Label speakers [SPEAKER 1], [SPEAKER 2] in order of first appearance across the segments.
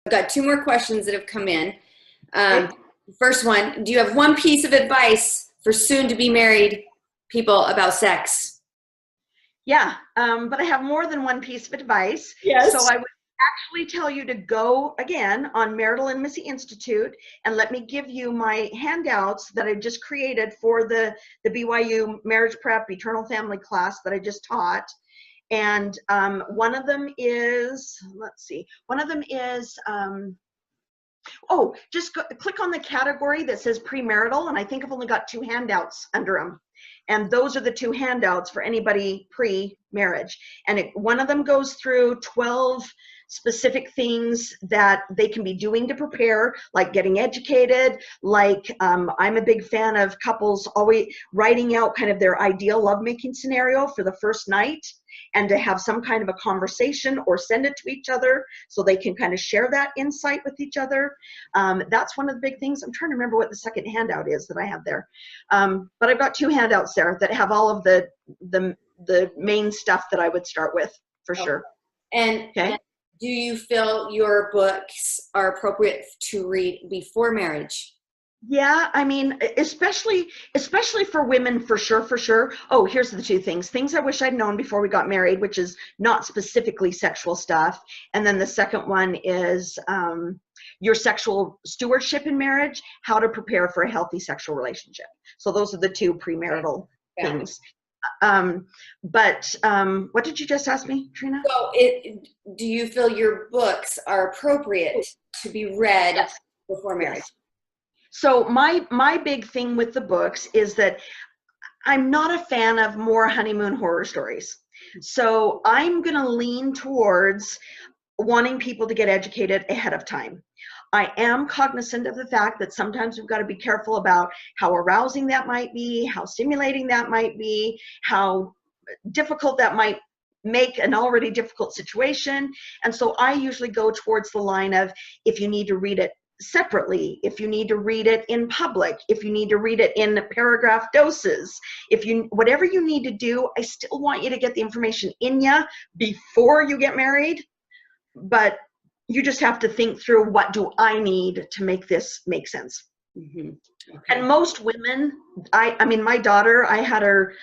[SPEAKER 1] got two more questions that have come in. First one, do you have one piece of advice for soon-to-be married people about sex?
[SPEAKER 2] Yeah, but I have more than one piece of advice.
[SPEAKER 1] Yes.
[SPEAKER 2] So I would actually tell you to go again on Marital Intimacy Institute, and let me give you my handouts that I just created for the BYU Marriage Prep Eternal Family class that I just taught. And one of them is, let's see, just click on the category that says premarital, and I think I've only got 2 handouts under them. And those are the 2 handouts for anybody pre-marriage. And one of them goes through 12 specific things that they can be doing to prepare, like getting educated, like I'm a big fan of couples always writing out kind of their ideal lovemaking scenario for the first night, and to have some kind of a conversation or send it to each other so they can kind of share that insight with each other. That's one of the big things. I'm trying to remember what the second handout is that I have there. But I've got 2 handouts there that have all of the main stuff that I would start with for sure.
[SPEAKER 1] And do you feel your books are appropriate to read before marriage?
[SPEAKER 2] Yeah, I mean, especially for women, for sure. Oh, here's the 2 things I wish I'd known before we got married, which is not specifically sexual stuff. And then the second one is your sexual stewardship in marriage, how to prepare for a healthy sexual relationship. So those are the 2 premarital things. But what did you just ask me, Trina?
[SPEAKER 1] So do you feel your books are appropriate to be read before marriage?
[SPEAKER 2] Yes. So my big thing with the books is that I'm not a fan of more honeymoon horror stories. So I'm going to lean towards wanting people to get educated ahead of time. I am cognizant of the fact that sometimes we've got to be careful about how arousing that might be, how stimulating that might be, how difficult that might make an already difficult situation. And so I usually go towards the line of, if you need to read it separately, if you need to read it in public, if you need to read it in paragraph doses, whatever you need to do, I still want you to get the information in you before you get married. But you just have to think through, what do I need to make this make sense?
[SPEAKER 1] Mm-hmm. Okay.
[SPEAKER 2] And most women, I mean, my daughter, I had her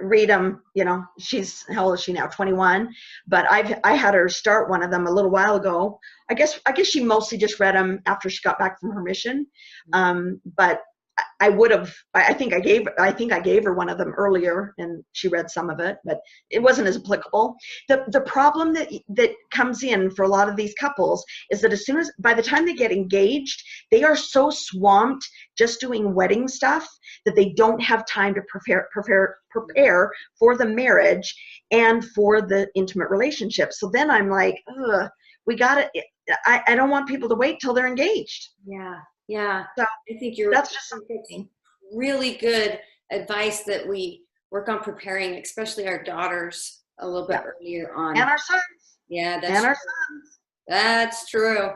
[SPEAKER 2] read them, how old is she now? 21. But I had her start one of them a little while ago. I guess she mostly just read them after she got back from her mission. But I think I gave her one of them earlier, and she read some of it, but it wasn't as applicable. The problem that comes in for a lot of these couples is that by the time they get engaged, they are so swamped just doing wedding stuff that they don't have time to prepare for the marriage and for the intimate relationship. So then I'm like, I don't want people to wait till they're engaged.
[SPEAKER 1] Yeah. So I think that's just really good advice that we work on preparing, especially our daughters, a little bit earlier on.
[SPEAKER 2] And our sons.
[SPEAKER 1] Yeah, that's true.